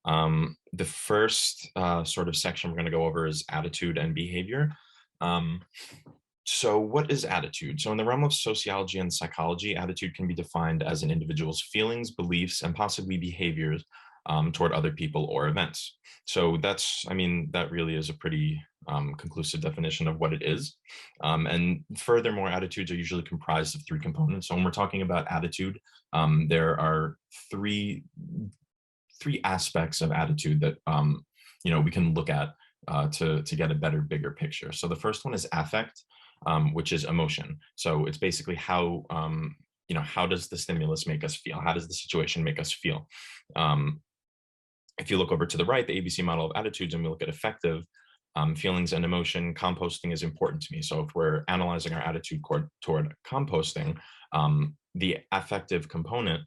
The first sort of section we're going to go over is attitude and behavior. Um, so what is attitude? So in the realm of sociology and psychology, attitude can be defined as an individual's feelings, beliefs, and possibly behaviors toward other people or events. So I mean, that really is a pretty conclusive definition of what it is. And furthermore, attitudes are usually comprised of three components. So when we're talking about attitude, there are three aspects of attitude that we can look at to get a better, bigger picture. So the first one is affect, which is emotion. So it's basically how does the stimulus make us feel? How does the situation make us feel? Um, if you look over to the right, the ABC model of attitudes, and we look at affective feelings and emotion, composting is important to me. So if we're analyzing our attitude toward composting, the affective component,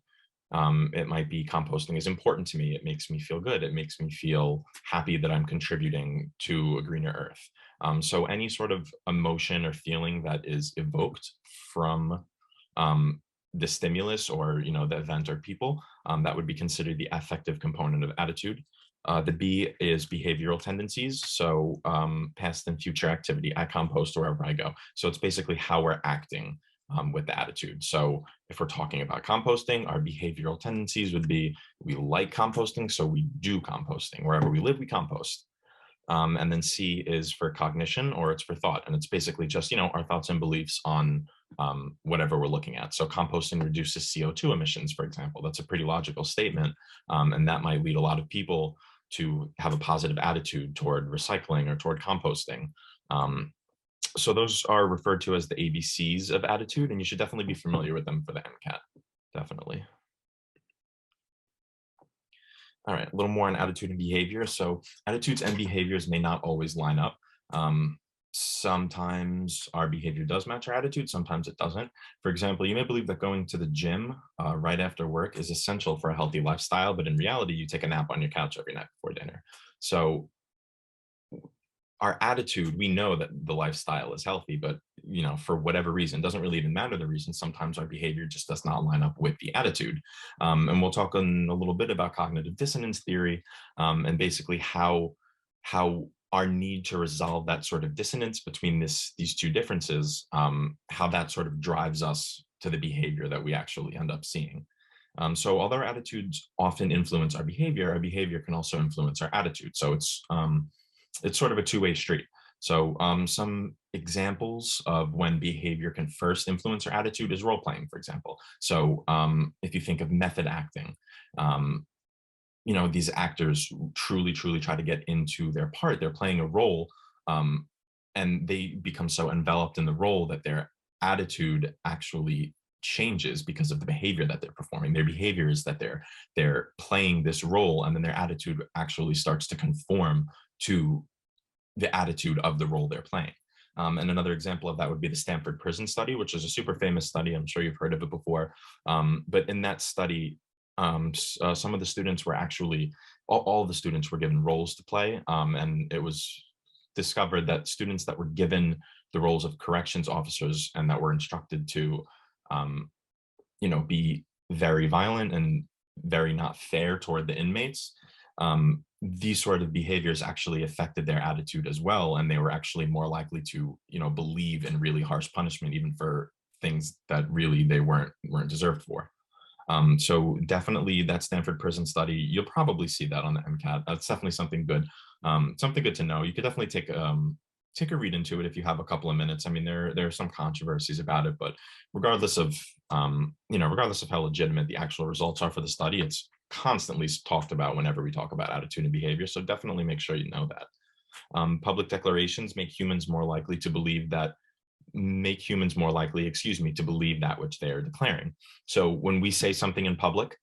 it might be composting is important to me. It makes me feel good. It makes me feel happy that I'm contributing to a greener earth. So any sort of emotion or feeling that is evoked from the stimulus or the event or people, that would be considered the affective component of attitude. The B is behavioral tendencies. So past and future activity. I compost wherever I go. So it's basically how we're acting with the attitude. So if we're talking about composting, our behavioral tendencies would be we like composting, so we do composting. Wherever we live, we compost. And then C is for cognition, or it's for thought. And it's basically just, our thoughts and beliefs on whatever we're looking at. So composting reduces CO2 emissions, for example. That's a pretty logical statement. And that might lead a lot of people to have a positive attitude toward recycling or toward composting. So those are referred to as the ABCs of attitude, and you should definitely be familiar with them for the MCAT. Definitely. All right, a little more on attitude and behavior. So attitudes and behaviors may not always line up. Sometimes our behavior does match our attitude, sometimes it doesn't. For example, you may believe that going to the gym right after work is essential for a healthy lifestyle, but in reality, you take a nap on your couch every night before dinner. So our attitude, we know that the lifestyle is healthy, but for whatever reason, doesn't really even matter the reason. Sometimes our behavior just does not line up with the attitude. And we'll talk in a little bit about cognitive dissonance theory, and basically how our need to resolve that sort of dissonance between these two differences, how that sort of drives us to the behavior that we actually end up seeing. So although our attitudes often influence our behavior can also influence our attitude. So it's sort of a two-way street. So some examples of when behavior can first influence our attitude is role playing, for example. So if you think of method acting, um, these actors truly, truly try to get into their part. They're playing a role, and they become so enveloped in the role that their attitude actually changes because of the behavior that they're performing. Their behavior is that they're playing this role, and then their attitude actually starts to conform to the attitude of the role they're playing. And another example of that would be the Stanford Prison Study, which is a super famous study. I'm sure you've heard of it before. But in that study, some of the students were actually, all the students were given roles to play. And it was discovered that students that were given the roles of corrections officers and that were instructed to, be very violent and very not fair toward the inmates, these sort of behaviors actually affected their attitude as well, and they were actually more likely to believe in really harsh punishment even for things that really they weren't deserved for. So definitely that Stanford prison study, you'll probably see that on the MCAT. That's definitely something good to know. You could definitely take a read into it if you have a couple of minutes. I mean, there are some controversies about it, but regardless of regardless of how legitimate the actual results are for the study, it's constantly talked about whenever we talk about attitude and behavior. So definitely make sure you know that. Public declarations make humans more likely, to believe that which they are declaring. So when we say something in public,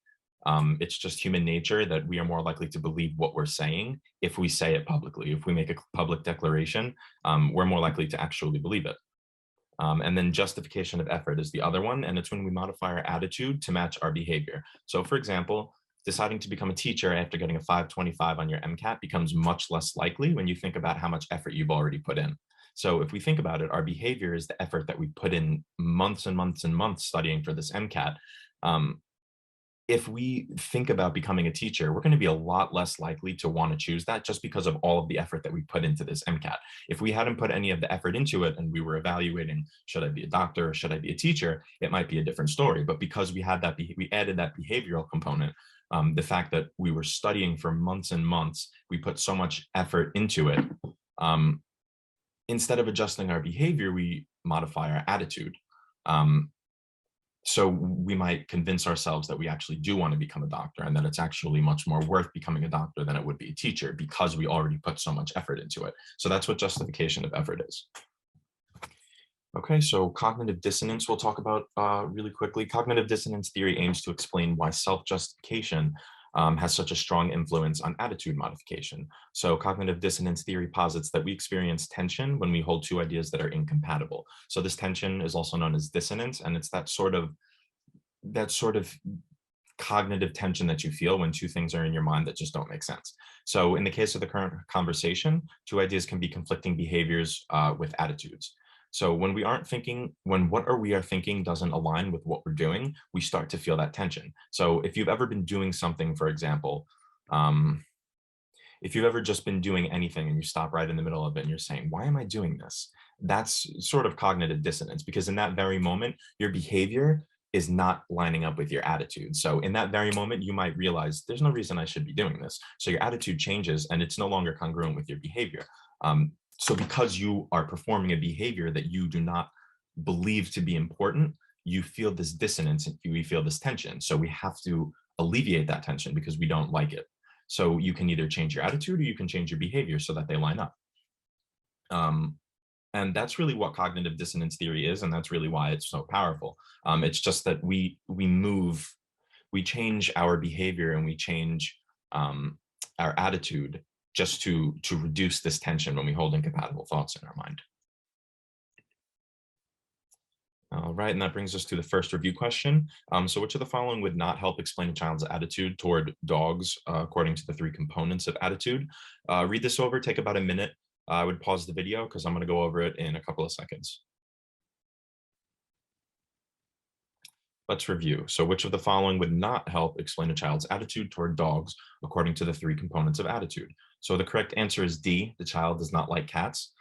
it's just human nature that we are more likely to believe what we're saying if we say it publicly. If we make a public declaration, we're more likely to actually believe it. And then justification of effort is the other one, and it's when we modify our attitude to match our behavior. So for example, deciding to become a teacher after getting a 525 on your MCAT becomes much less likely when you think about how much effort you've already put in. So if we think about it, our behavior is the effort that we put in months and months and months studying for this MCAT. Um, if we think about becoming a teacher, we're going to be a lot less likely to want to choose that just because of all of the effort that we put into this MCAT. If we hadn't put any of the effort into it and we were evaluating, should I be a doctor or should I be a teacher, it might be a different story. But because we had that, we added that behavioral component, the fact that we were studying for months and months, we put so much effort into it. Instead of adjusting our behavior, we modify our attitude. So we might convince ourselves that we actually do want to become a doctor and that it's actually much more worth becoming a doctor than it would be a teacher because we already put so much effort into it. So that's what justification of effort is. Okay, so cognitive dissonance we'll talk about really quickly. Cognitive dissonance theory aims to explain why self-justification has such a strong influence on attitude modification. So cognitive dissonance theory posits that we experience tension when we hold two ideas that are incompatible. So this tension is also known as dissonance, and it's that sort of cognitive tension that you feel when two things are in your mind that just don't make sense. So in the case of the current conversation, two ideas can be conflicting behaviors with attitudes. So when we aren't thinking, when what we are thinking doesn't align with what we're doing, we start to feel that tension. So if you've ever been doing something, for example, if you've ever just been doing anything and you stop right in the middle of it and you're saying, why am I doing this? That's sort of cognitive dissonance, because in that very moment, your behavior is not lining up with your attitude. So in that very moment, you might realize there's no reason I should be doing this. So your attitude changes and it's no longer congruent with your behavior. So because you are performing a behavior that you do not believe to be important, you feel this dissonance and we feel this tension. So we have to alleviate that tension because we don't like it. So you can either change your attitude or you can change your behavior so that they line up. And that's really what cognitive dissonance theory is, and that's really why it's so powerful. It's just that we change our behavior and we change our attitude just to reduce this tension when we hold incompatible thoughts in our mind. All right, and that brings us to the first review question. So which of the following would not help explain a child's attitude toward dogs according to the three components of attitude? Read this over, take about a minute. I would pause the video because I'm going to go over it in a couple of seconds. Let's review. So which of the following would not help explain a child's attitude toward dogs according to the three components of attitude? So the correct answer is D, the child does not like cats.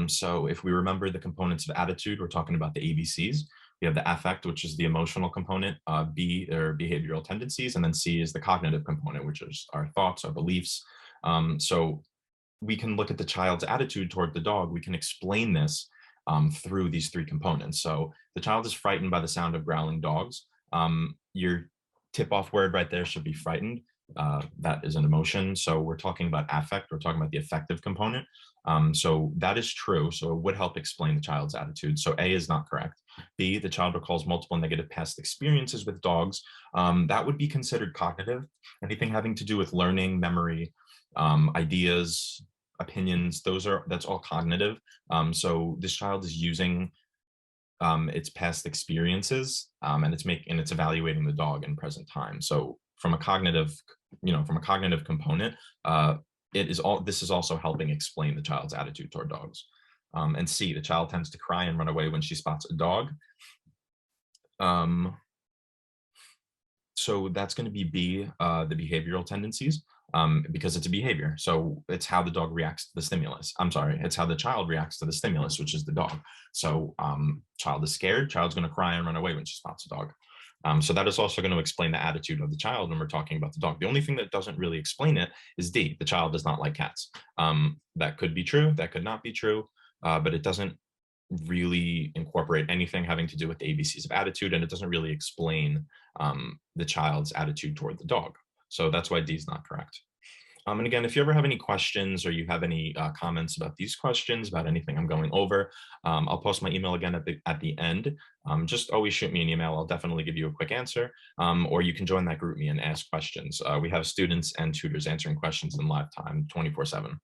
So if we remember the components of attitude, we're talking about the ABCs. We have the affect, which is the emotional component, B, their behavioral tendencies, and then C is the cognitive component, which is our thoughts, our beliefs. So we can look at the child's attitude toward the dog. We can explain this through these three components. So the child is frightened by the sound of growling dogs. Your tip-off word right there should be frightened. That is an emotion. So we're talking about affect. We're talking about the affective component. So that is true. So it would help explain the child's attitude. So A is not correct. B, the child recalls multiple negative past experiences with dogs. That would be considered cognitive. Anything having to do with learning, memory, ideas, opinions, that's all cognitive. So this child is using its past experiences and it's evaluating the dog in present time. So from a cognitive component, this is also helping explain the child's attitude toward dogs. And C, the child tends to cry and run away when she spots a dog. So that's going to be B, the behavioral tendencies, because it's a behavior. So it's how the dog reacts to the stimulus. I'm sorry, it's how the child reacts to the stimulus, which is the dog. So child is scared, child's going to cry and run away when she spots a dog. So that is also going to explain the attitude of the child when we're talking about the dog. The only thing that doesn't really explain it is D, the child does not like cats. That could be true, that could not be true, but it doesn't really incorporate anything having to do with the ABCs of attitude, and it doesn't really explain the child's attitude toward the dog. So that's why D is not correct. And again, if you ever have any questions or you have any comments about these questions, about anything I'm going over, I'll post my email again at the end. Just always shoot me an email. I'll definitely give you a quick answer, or you can join that group me and ask questions. We have students and tutors answering questions in live time 24/7.